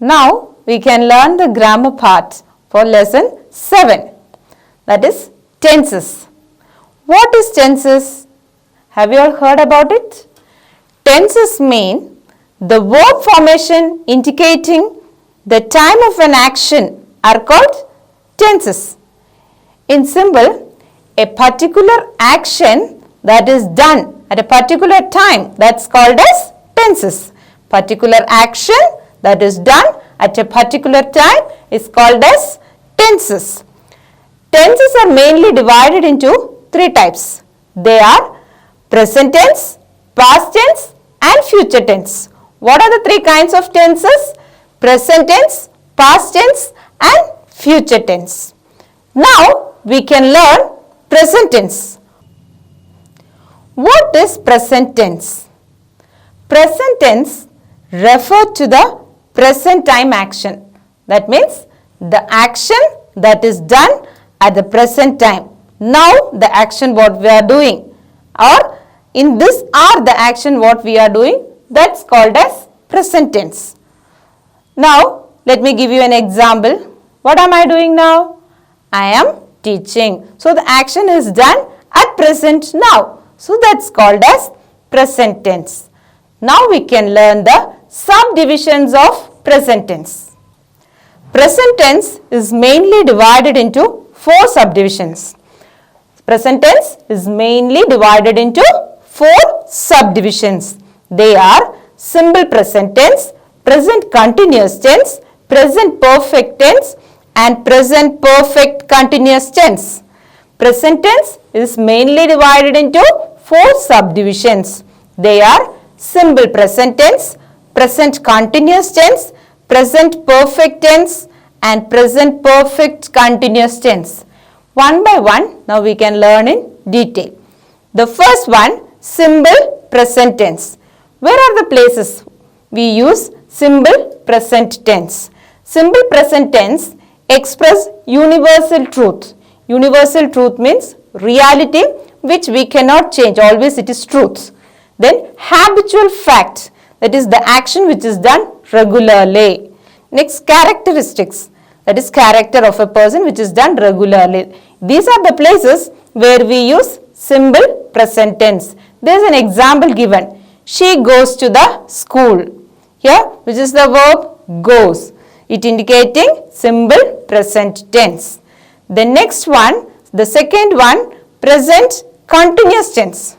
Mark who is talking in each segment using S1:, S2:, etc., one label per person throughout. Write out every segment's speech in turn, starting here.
S1: Now we can learn the grammar part for lesson 7, that is tenses. What is tenses? Have you all heard about it? Tenses mean the verb formation indicating the time of an action are called tenses. In symbol, a particular action that is done at a particular time, that's called as tenses. Particular action that is done at a particular time is called as tenses. Tenses are mainly divided into 3 types. They are present tense, past tense and future tense. What are the 3 kinds of tenses? Present tense, past tense and future tense. Now we can learn present tense. What is present tense? Present tense refer to the present time action. That means the action that is done at the present time. Now the action what we are doing, or in this hour the action what we are doing, that's called as present tense. Now let me give you an example. What am I doing now? I am teaching. So the action is done at present now. So that's called as present tense. Now we can learn the subdivisions of present tense. Present tense is mainly divided into 4 subdivisions. Present tense is mainly divided into 4 subdivisions. They are simple present tense, present continuous tense, present perfect tense and present perfect continuous tense. Present tense is mainly divided into 4 subdivisions. They are simple present tense, present continuous tense, present perfect tense and present perfect continuous tense. One by one, now we can learn in detail. The first one, simple present tense. Where are the places we use simple present tense? Simple present tense express universal truth. Universal truth means reality which we cannot change, always it is truth. Then habitual fact, that is the action which is done regularly. Next, characteristics, that is character of a person which is done regularly. These are the places where we use simple present tense. There is an example given. She goes to the school. Here, which is the verb goes. It indicating simple present tense. The next one, the second one, present continuous tense.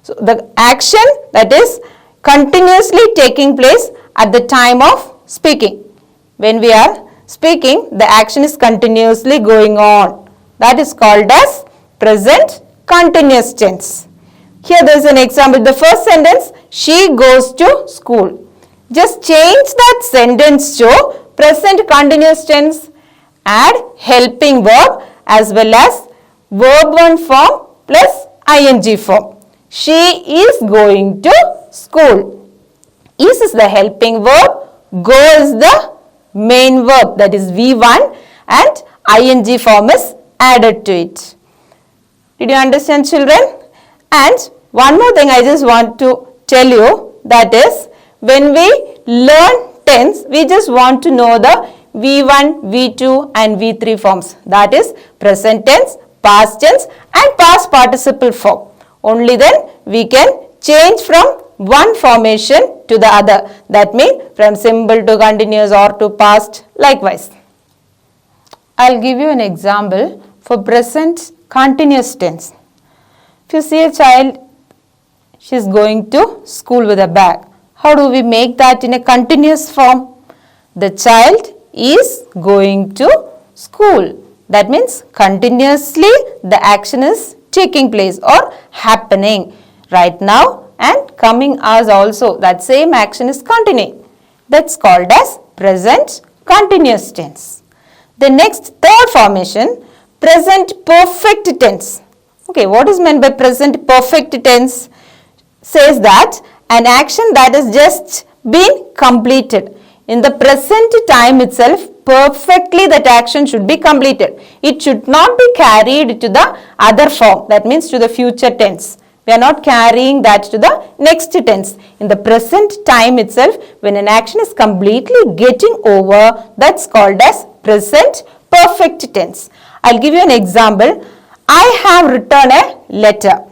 S1: So the action that is continuously taking place at the time of speaking. When we are speaking, the action is continuously going on. That is called as present continuous tense. Here there is an example. The first sentence, she goes to school. Just change that sentence to present continuous tense. Add helping verb as well as verb 1 form plus ing form. She is going to school. Is the helping verb. Go is the main verb, that is V1 and ing form is added to it. Did you understand, children? And one more thing I just want to tell you, that is when we learn tense, we just want to know the V1, V2 and V3 forms. That is present tense, past tense and past participle form. Only then we can change from one formation to the other. That means from simple to continuous or to past likewise. I'll give you an example for present continuous tense. If you see a child, she is going to school with a bag. How do we make that in a continuous form? The child is going to school. That means continuously the action is taking place or happening right now and coming hours also. That same action is continuing. That's called as present continuous tense. The next third formation, present perfect tense. Okay, what is meant by present perfect tense? Says that an action that has just been completed. In the present time itself, perfectly that action should be completed. It should not be carried to the other form. That means to the future tense. We are not carrying that to the next tense. In the present time itself, when an action is completely getting over, that's called as present perfect tense. I'll give you an example. I have written a letter.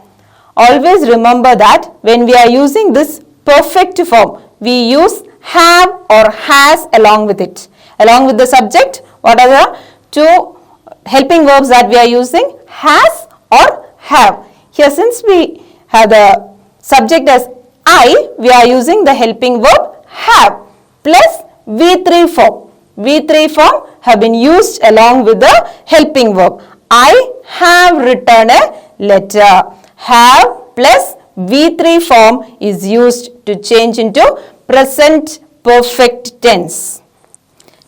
S1: Always remember that when we are using this perfect form, we use have or has along with it. Along with the subject, what are the two helping verbs that we are using? Has or have. Here, since we have the subject as I, we are using the helping verb have plus V3 form. V3 form have been used along with the helping verb. I have written a letter. Have plus V3 form is used to change into present perfect tense.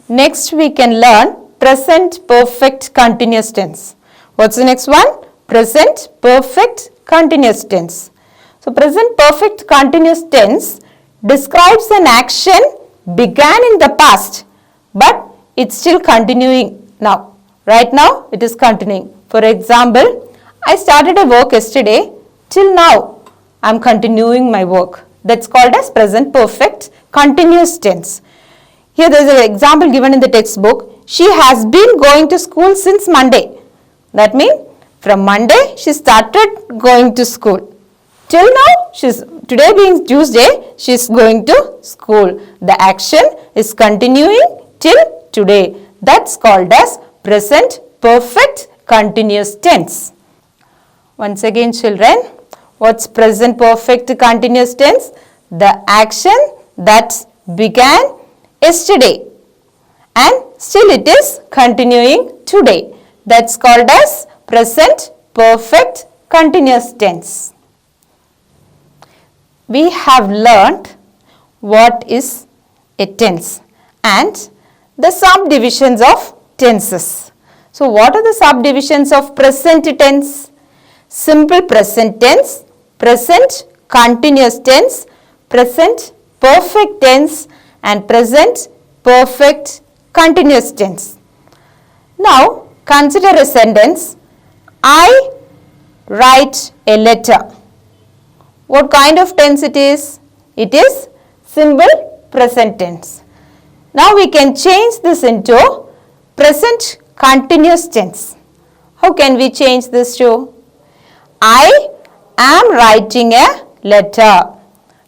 S1: Next we can learn present perfect continuous tense. What's the next one? Present perfect continuous tense. So present perfect continuous tense describes an action began in the past but it's still continuing now. Right now it is continuing. For example, I started a work yesterday. Till now I am continuing my work. That's called as present perfect continuous tense. Here there is an example given in the textbook. She has been going to school since Monday. That means from Monday she started going to school. Till now, today being Tuesday, she is going to school. The action is continuing till today. That's called as present perfect continuous tense. Once again children, what's present perfect continuous tense? The action that began yesterday and still it is continuing today. That's called as present perfect continuous tense. We have learnt what is a tense and the subdivisions of tenses. So what are the subdivisions of present tense? Simple present tense, present continuous tense, present perfect tense and present perfect continuous tense. Now consider a sentence. I write a letter. What kind of tense it is? It is simple present tense. Now we can change this into present continuous tense. How can we change this to? I am writing a letter.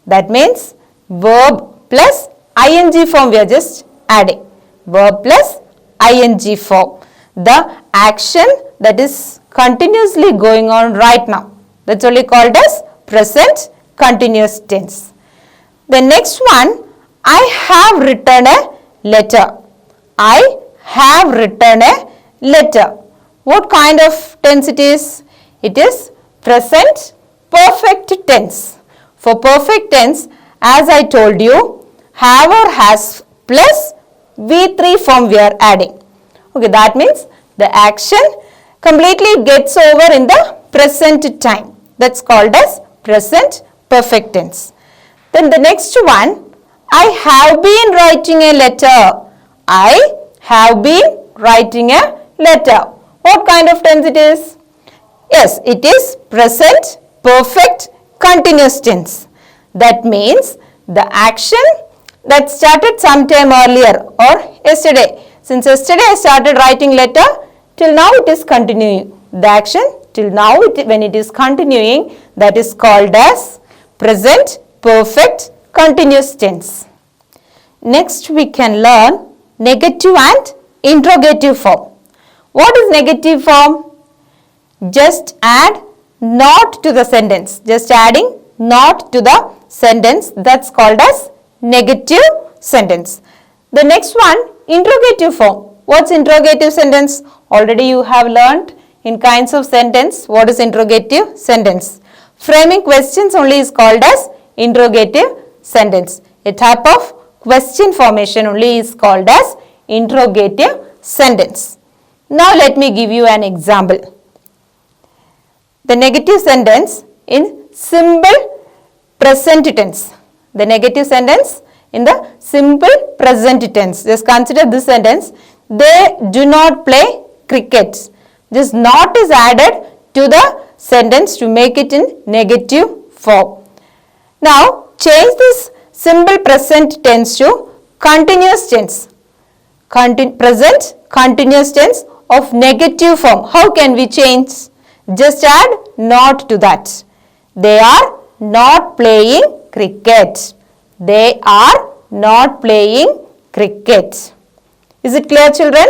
S1: That means verb plus ing form we are just adding. Verb plus ing form. The action that is continuously going on right now. That's only called as present continuous tense. The next one, I have written a letter. I have written a letter. What kind of tense it is? It is present perfect tense. For perfect tense, as I told you, have or has plus V3 form we are adding. Okay, that means the action completely gets over in the present time. That's called as present perfect tense. Then the next one, I have been writing a letter. I have been writing a letter. What kind of tense it is? Yes, it is present perfect continuous tense. That means the action that started sometime earlier or yesterday. Since yesterday I started writing letter, till now it is continuing. The action till now when it is continuing, that is called as present perfect continuous tense. Next we can learn negative and interrogative form. What is negative form? Just add not to the sentence. Just adding not to the sentence, that's called as negative sentence. The next one, interrogative form. What's interrogative sentence? Already you have learned in kinds of sentence. What is interrogative sentence? Framing questions only is called as interrogative sentence. A type of question formation only is called as interrogative sentence. Now let me give you an example. The negative sentence in simple present tense. The negative sentence in the simple present tense. Just consider this sentence. They do not play cricket. This not is added to the sentence to make it in negative form. Now change this simple present tense to continuous tense. Present continuous tense of negative form. How can we change? Just add not to that. They are not playing cricket. They are not playing cricket. Is it clear, children?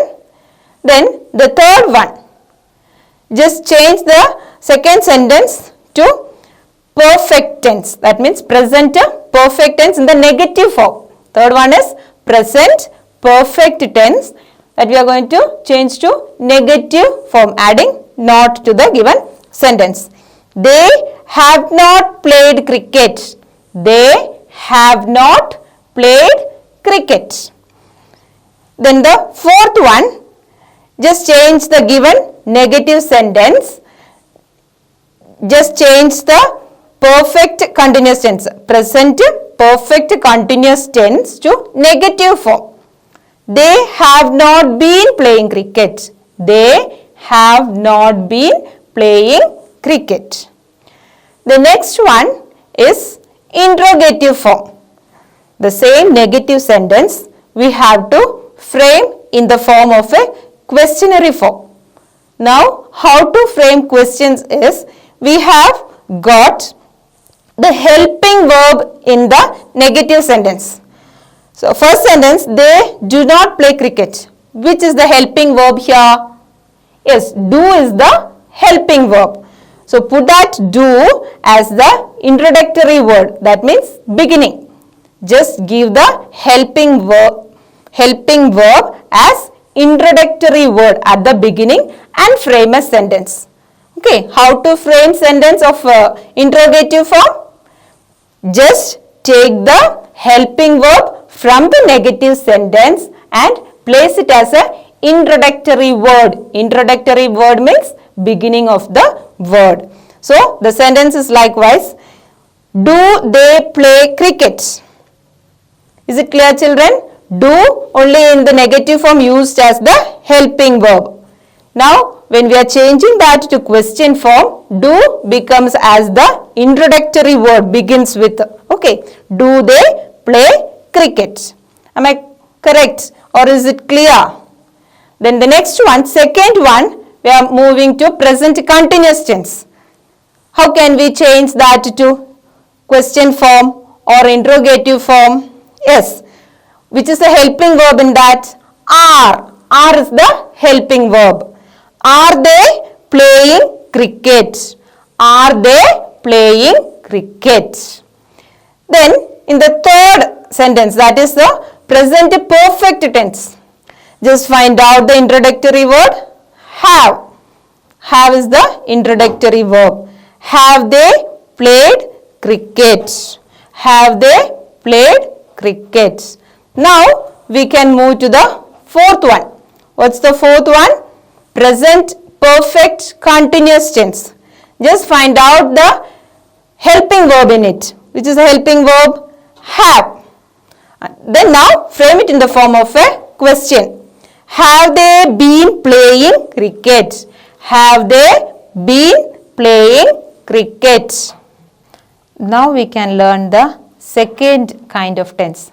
S1: Then the third one. Just change the second sentence to perfect tense. That means present perfect tense in the negative form. Third one is present perfect tense that we are going to change to negative form, adding not to the given sentence. They have not played cricket. They have not played cricket. Then the fourth one, just change the given negative sentence. Just change the perfect continuous tense, present perfect continuous tense to negative form. They have not been playing cricket. They have not been playing cricket. The next one is interrogative form. The same negative sentence we have to frame in the form of a questionary form. Now, how to frame questions is, we have got the helping verb in the negative sentence. So, first sentence, they do not play cricket. Which is the helping verb here? Yes, do is the helping verb. So, put that do as the introductory word. That means beginning. Just give the helping verb as introductory word at the beginning and frame a sentence. Okay, how to frame sentence of interrogative form? Just take the helping verb from the negative sentence and place it as a introductory word. Introductory word means beginning of the word. So, the sentence is likewise, do they play cricket? Is it clear, children? Do only in the negative form used as the helping verb. Now, when we are changing that to question form, do becomes as the introductory word, begins with. Okay, do they play cricket? Am I correct or is it clear? Then the next one, second one, we are moving to present continuous tense. How can we change that to question form or interrogative form? Yes, which is the helping verb in that? Are. Are is the helping verb. Are they playing cricket? Are they playing cricket? Then in the third sentence, that is the present perfect tense. Just find out the introductory word, have. Have is the introductory verb. Have they played cricket? Have they played cricket? Now we can move to the fourth one. What's the fourth one? Present perfect continuous tense. Just find out the helping verb in it. Which is the helping verb? Have. Then now frame it in the form of a question. Have they been playing cricket? Have they been playing cricket? Now we can learn the second kind of tense.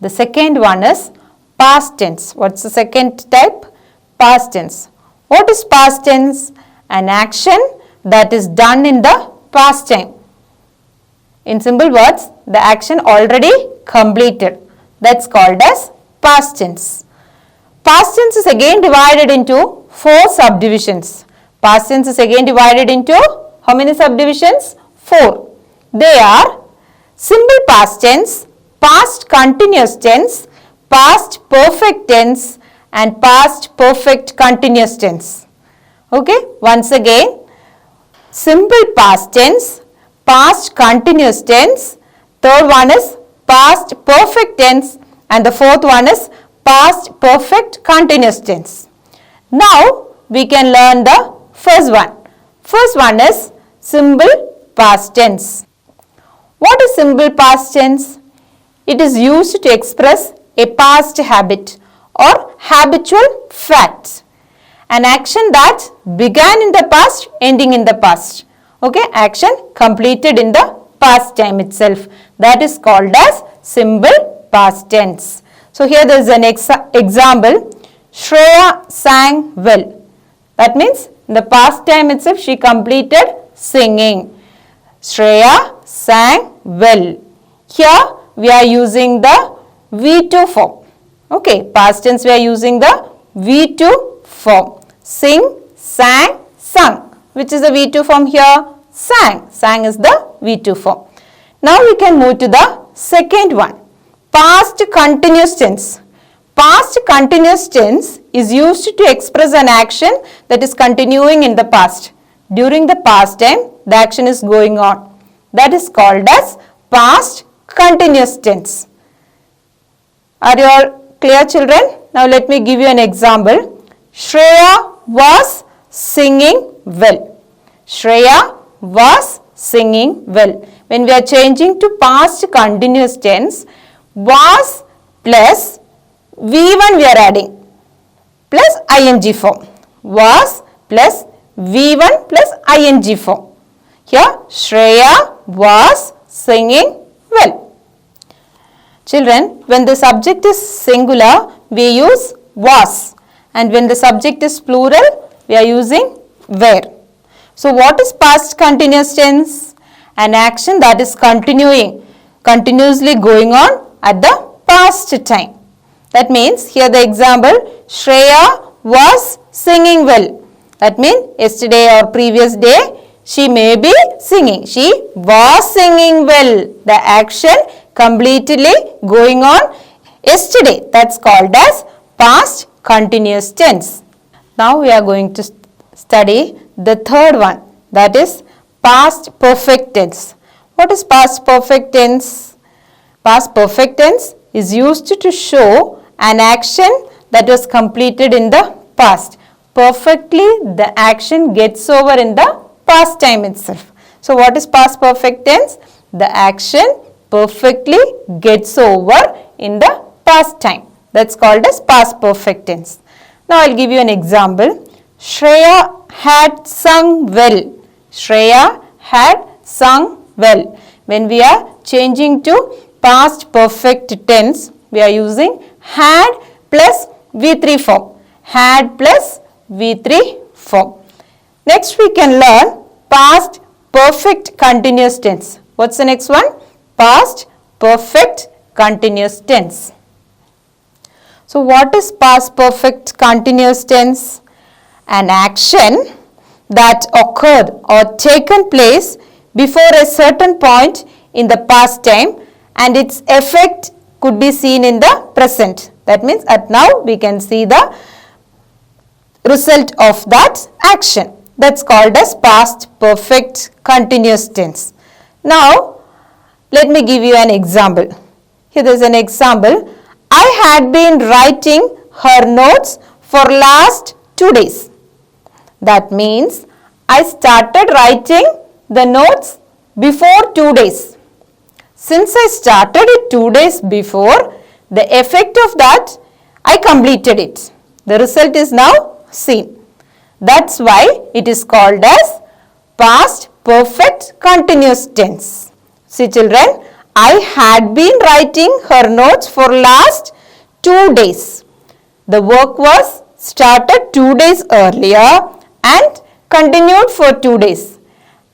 S1: The second one is past tense. What's the second type? Past tense. What is past tense? An action that is done in the past time. In simple words, the action already completed. That's called as past tense. Past tense is again divided into 4 subdivisions. Past tense is again divided into how many subdivisions? 4. They are simple past tense, past continuous tense, past perfect tense and past perfect continuous tense. Okay, once again, simple past tense, past continuous tense, third one is past perfect tense and the fourth one is past perfect continuous tense. Now we can learn the first one. First one is simple past tense. What is simple past tense? It is used to express a past habit or habitual fact. An action that began in the past, ending in the past. Okay, action completed in the past time itself. That is called as simple past tense. So here there is an example. Shreya sang well. That means in the past time itself she completed singing. Shreya sang well. Here we are using the V2 form. Okay, past tense we are using the V2 form. Sing, sang, sung. Which is the V2 form here? Sang. Sang is the V2 form. Now we can move to the second one. Past continuous tense. Past continuous tense is used to express an action that is continuing in the past. During the past time, the action is going on. That is called as past continuous tense. Are you all clear, children? Now let me give you an example. Shreya was singing well. Shreya was singing well. When we are changing to past continuous tense, was plus V1 we are adding plus ing form. Was plus V1 plus ing form. Here Shreya was singing well. Children, when the subject is singular, we use was, and when the subject is plural, we are using were. So what is past continuous tense? An action that is continuously going on at the past time. That means here the example, Shreya was singing well. That means yesterday or previous day she may be singing. She was singing well. The action completely going on yesterday. That's called as past continuous tense. Now we are going to study the third one, that is past perfect tense. What is past perfect tense? Past perfect tense is used to show an action that was completed in the past. Perfectly the action gets over in the past time itself. So what is past perfect tense? The action perfectly gets over in the past time. That's called as past perfect tense. Now I'll give you an example. Shreya had sung well. Shreya had sung well. When we are changing to past perfect tense, we are using had plus V3 form. Had plus V3 form. Next we can learn past perfect continuous tense. What's the next one? Past perfect continuous tense. So what is past perfect continuous tense? An action that occurred or taken place before a certain point in the past time and its effect could be seen in the present. That means at now we can see the result of that action. That's called as past perfect continuous tense. Now let me give you an example. Here there is an example. I had been writing her notes for last 2 days. That means I started writing the notes before 2 days. Since I started it 2 days before, the effect of that, I completed it. The result is now seen. That's why it is called as past perfect continuous tense. See children, I had been writing her notes for last 2 days. The work was started 2 days earlier and continued for 2 days.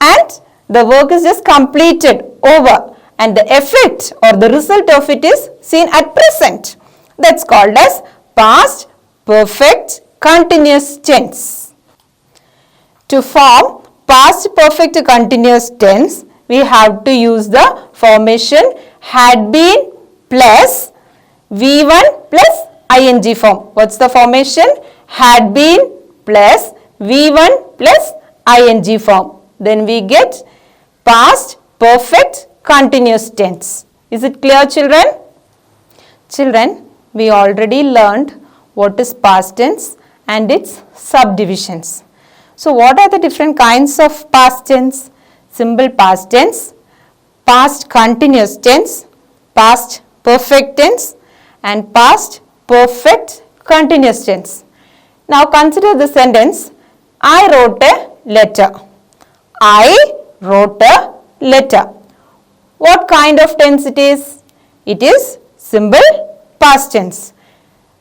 S1: And the work is just completed, over, and the effect or the result of it is seen at present. That's called as past perfect continuous tense. To form past perfect continuous tense, we have to use the formation had been plus V1 plus ing form. What's the formation? Had been plus V1 plus ing form. Then we get past perfect continuous tense. Is it clear, children? Children, we already learned what is past tense and its subdivisions. So what are the different kinds of past tense? Simple past tense, past continuous tense, past perfect tense, and past perfect continuous tense. Now consider the sentence, I wrote a letter. I wrote a letter. What kind of tense it is? It is simple past tense.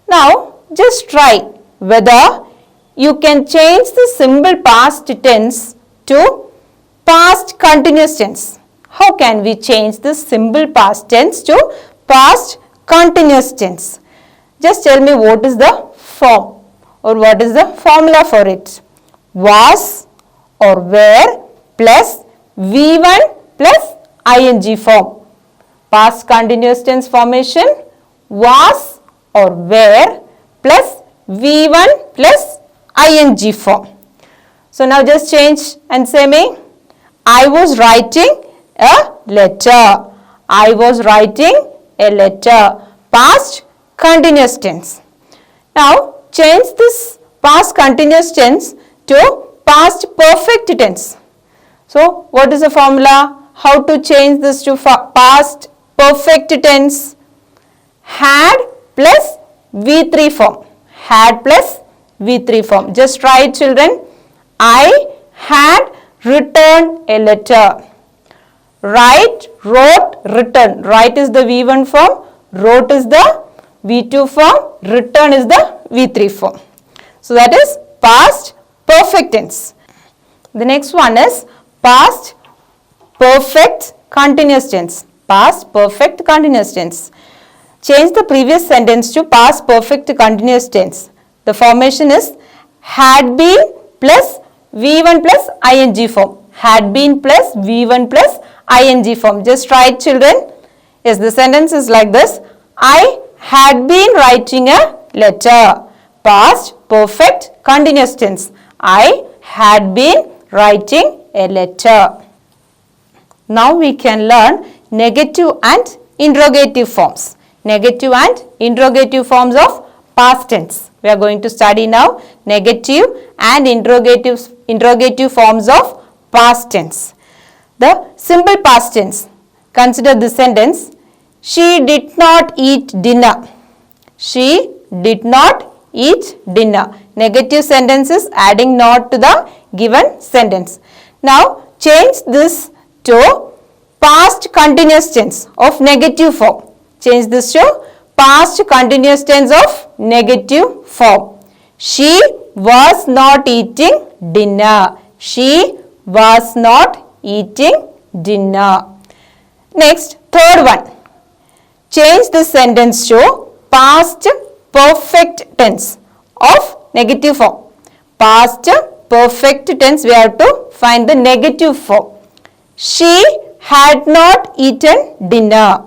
S1: Now, just try whether you can change the simple past tense to past continuous tense. How can we change the simple past tense to past continuous tense? Just tell me what is the form or what is the formula for it. Was or were plus V1 plus ing form. Past continuous tense formation, was or were plus V1 plus ing form. So now just change and say me, I was writing a letter. I was writing a letter. Past continuous tense. Now change this past continuous tense to past perfect tense. So what is the formula? How to change this to past perfect tense? Had plus V3 form. Had plus V3 form. Just try it, children. I had written a letter. Write, wrote, written. Write is the V1 form. Wrote is the V2 form. Written is the V3 form. So that is past perfect tense. The next one is past perfect continuous tense. Past perfect continuous tense. Change the previous sentence to past perfect continuous tense. The formation is had been plus V1 plus ing form. Had been plus V1 plus ing form. Just try it, children. Yes, the sentence is like this. I had been writing a letter. Past perfect continuous tense. I had been writing a letter. Now we can learn negative and interrogative forms. Negative and interrogative forms of past tense. We are going to study now negative and interrogative forms of past tense. The simple past tense. Consider this sentence. She did not eat dinner. She did not eat dinner. Negative sentence is adding not to the given sentence. Now change this to past continuous tense of negative form. Change this to past continuous tense of negative form. She was not eating dinner. She was not eating dinner. Next, third one. Change this sentence to past perfect tense of negative form. Past perfect tense, we have to find the negative form. She had not eaten dinner.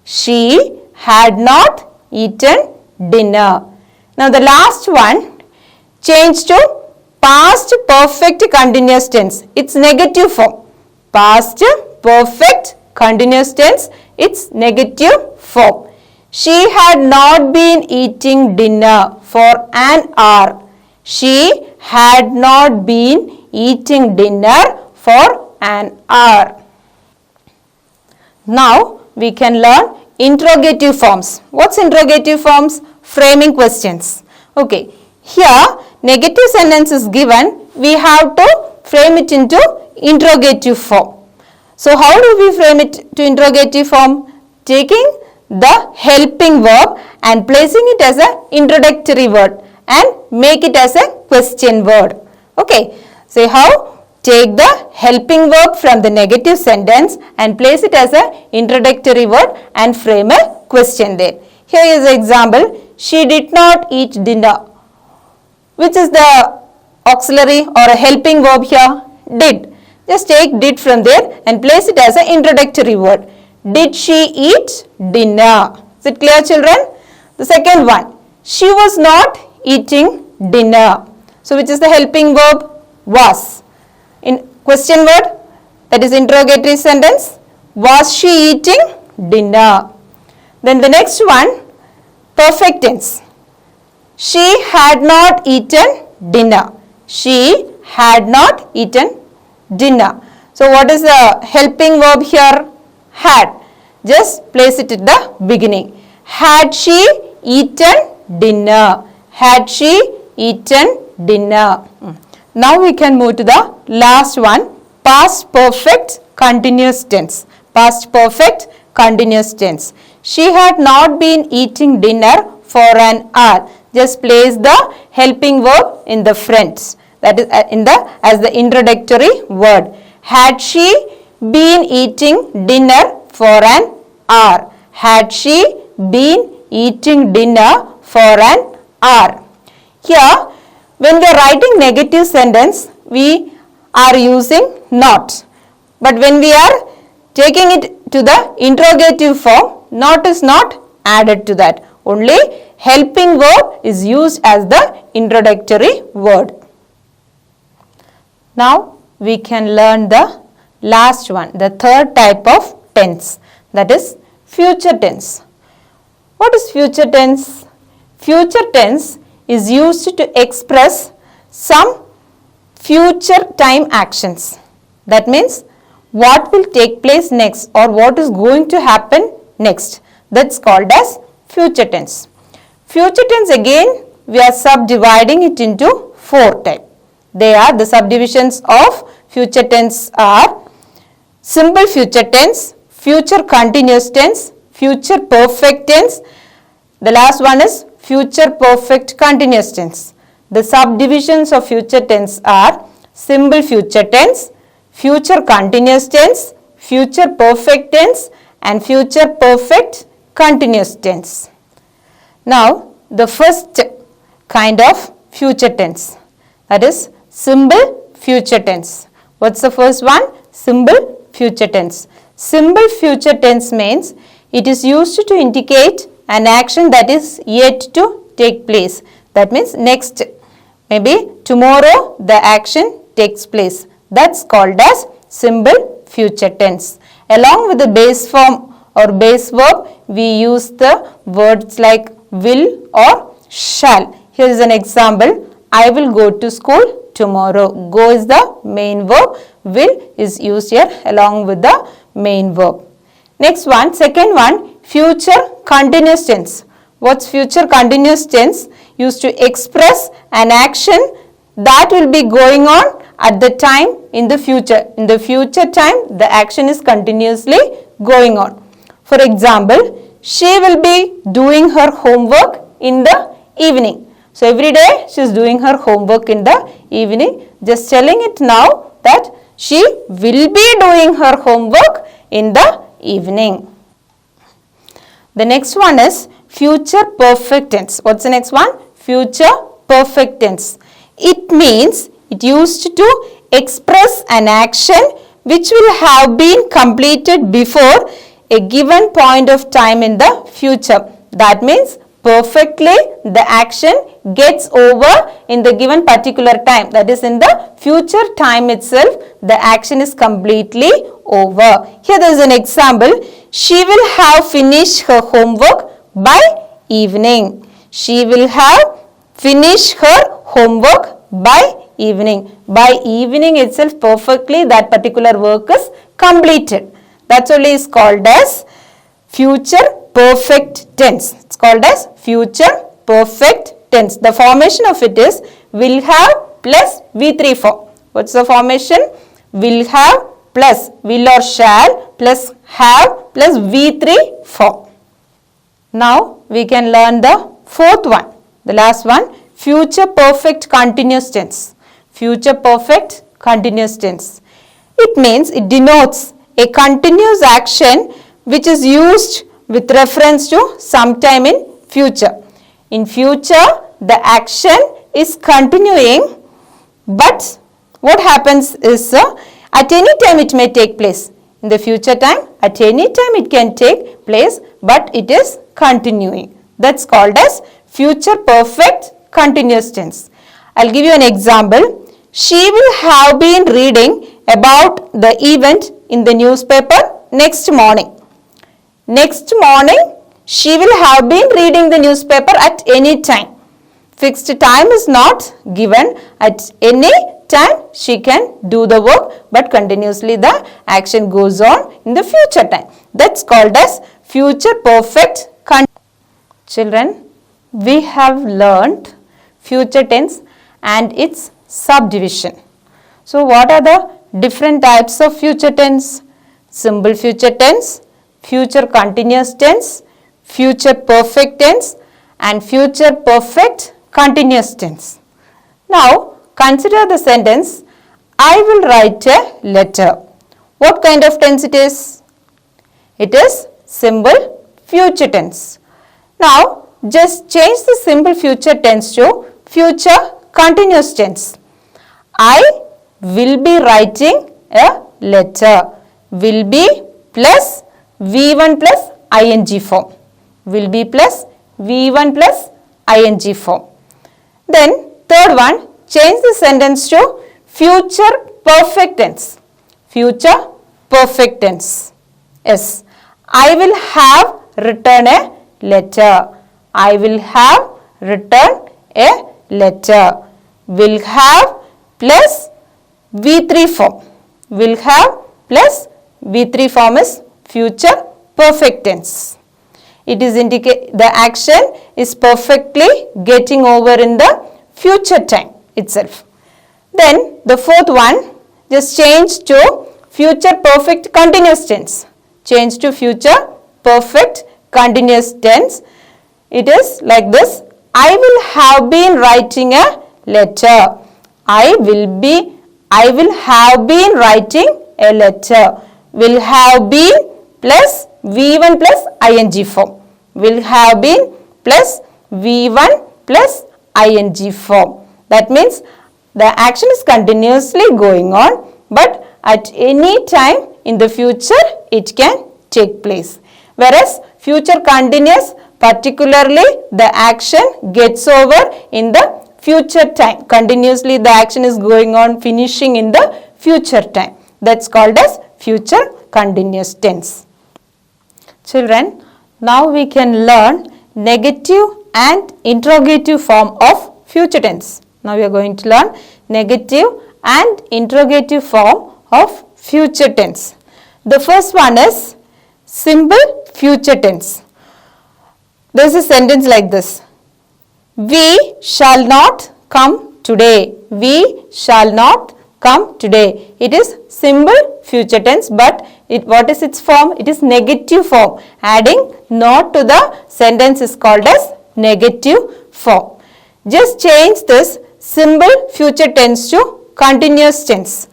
S1: She had not eaten dinner. Now the last one, change to past perfect continuous tense. It's negative form. Past perfect continuous tense, it's negative form. She had not been eating dinner for an hour. She had not been eating dinner for an hour. Now we can learn interrogative forms. What's interrogative forms? Framing questions. Okay. Here negative sentence is given. We have to frame it into interrogative form. So how do we frame it to interrogative form? Taking the helping verb and placing it as an introductory word and make it as a question word. Okay. Say how? Take the helping verb from the negative sentence and place it as an introductory word and frame a question there. Here is an example. She did not eat dinner. Which is the auxiliary or a helping verb here? Did. Just take did from there and place it as an introductory word. Did she eat dinner? Is it clear, children? The second one. She was not eating dinner. So which is the helping verb? Was. In question word, that is interrogatory sentence. Was she eating dinner? Then the next one, perfect tense. She had not eaten dinner. She had not eaten dinner. So what is the helping verb here? Had. Just place it at the beginning. Had she eaten dinner? Had she eaten dinner? Now we can move to the last one, past perfect continuous tense. past perfect continuous tense. She had not been eating dinner for an hour. Just place the helping verb in the front. That is as the introductory word. Had she been eating dinner for an hour? Had she been eating dinner for an hour? Here, when we are writing negative sentence, we are using not. But when we are taking it to the interrogative form, not is not added to that. Only helping verb is used as the introductory word. Now we can learn the last one, the third type of tense, that is future tense. What is future tense? Future tense is used to express some future time actions. That means what will take place next or what is going to happen next. That's called as future tense. Future tense, again we are subdividing it into four types. They are, the subdivisions of future tense are simple future tense, future continuous tense, future perfect tense. The last one is future perfect continuous tense. The subdivisions of future tense are simple future tense, future continuous tense, future perfect tense and future perfect continuous tense. Now the first kind of future tense, that is simple future tense. What's the first one? Simple future tense. Simple future tense means it is used to indicate an action that is yet to take place. That means next, maybe tomorrow the action takes place. That's called as simple future tense. Along with the base form or base verb, we use the words like will or shall. Here is an example. I will go to school tomorrow. Go is the main verb. Will is used here along with the main verb. Next one, second one, future continuous tense. What's future continuous tense? Used to express an action that will be going on at the time in the future. In the future time, the action is continuously going on. For example, she will be doing her homework in the evening. So every day she is doing her homework in the evening. Just telling it now that she will be doing her homework in the evening. The next one is future perfect tense. What's the next one? Future perfect tense. It means it used to express an action which will have been completed before a given point of time in the future. That means perfectly the action gets over in the given particular time. That is, in the future time itself, the action is completely over. Here there is an example. She will have finished her homework by evening. She will have finished her homework by evening. By evening itself, perfectly that particular work is completed. That's only is called as future perfect tense. It's called as future perfect tense. The formation of it is will have plus V3 form. What's the formation? Will have plus will or shall plus have plus V3 form. Now we can learn the fourth one, the last one, future perfect continuous tense. Future perfect continuous tense. It means it denotes a continuous action which is used with reference to sometime in future. In future, the action is continuing, but what happens is at any time it may take place. In the future time, at any time it can take place, but it is continuing. That's called as future perfect continuous tense. I'll give you an example. She will have been reading about the event in the newspaper next morning. Next morning, she will have been reading the newspaper at any time. Fixed time is not given. At any time, she can do the work, but continuously the action goes on in the future time. That's called as future perfect continuous. Children, we have learned future tense and its subdivision. So what are the different types of future tense? simple future tense, future continuous tense, future perfect tense and future perfect continuous tense. Now consider the sentence, I will write a letter. What kind of tense it is? It is simple future tense. Now just change the simple future tense to future continuous tense. I will be writing a letter. Will be plus V1 plus ing form. Will be plus V1 plus ing form. Then third one, change the sentence to future perfect tense. Future perfect tense. Yes, I will have written a letter. I will have written a letter. Will have plus V3 form. Will have plus V3 form is future perfect tense. It is indicate the action is perfectly getting over in the future time itself. Then the fourth one, just change to future perfect continuous tense. Change to future perfect continuous tense. It is like this, I will have been writing a letter. I will have been writing a letter. Will have been plus V1 plus ing form. Will have been plus V1 plus ing form. That means the action is continuously going on, but at any time in the future it can take place. Whereas future continuous, particularly the action gets over in the future time. Continuously the action is going on, finishing in the future time. That's called as future continuous tense. Children, now we can learn negative and interrogative form of future tense. Now we are going to learn negative and interrogative form of future tense. The first one is simple future tense. There is a sentence like this, we shall not come today. We shall not come today. It is simple future tense, but what is its form? It is negative form. Adding not to the sentence is called as negative form. Just change this simple future tense to continuous tense.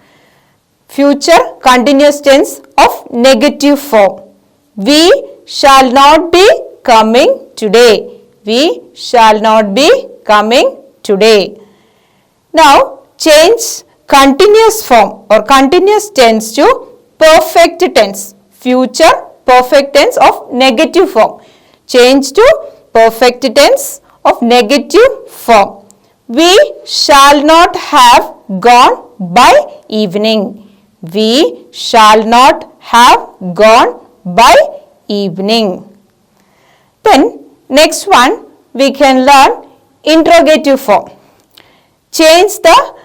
S1: Future continuous tense of negative form. We shall not be coming today. We shall not be coming today. Now change continuous form or continuous tense to perfect tense. Future perfect tense of negative form. Change to perfect tense of negative form. We shall not have gone by evening. We shall not have gone by evening. Then next one we can learn interrogative form. Change the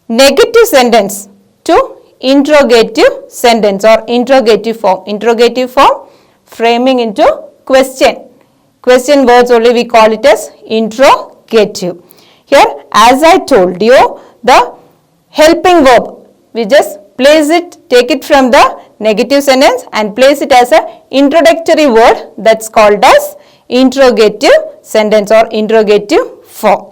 S1: negative sentence to interrogative sentence or interrogative form. Interrogative form framing into question. Question words only we call it as interrogative. Here as I told you, the helping verb, we just place it, take it from the negative sentence and place it as a introductory word, that's called as interrogative sentence or interrogative form.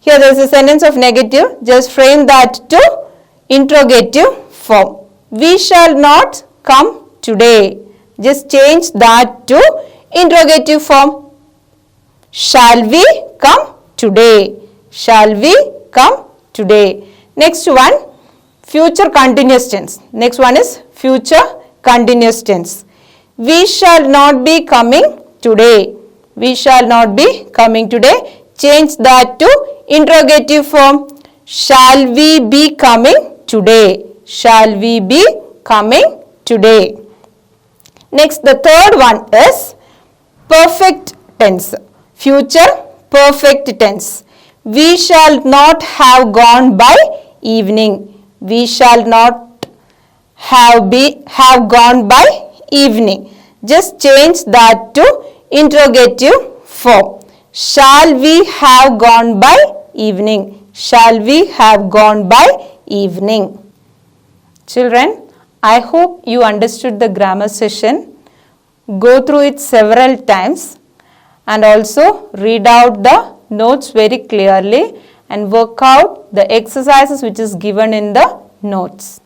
S1: Here there is a sentence of negative, just frame that to interrogative form. We shall not come today. Just change that to interrogative form. Shall we come today? Shall we come today? Next one, future continuous tense. Next one is future continuous tense. We shall not be coming today. We shall not be coming today. Change that to interrogative form. Shall we be coming today? Shall we be coming today? Next, the third one is perfect tense. Future perfect tense. We shall not have gone by evening. We shall not have gone by evening. Just change that to interrogative form. Shall we have gone by evening? Shall we have gone by evening? Children, I hope you understood the grammar session. Go through it several times and also read out the notes very clearly and work out the exercises which is given in the notes.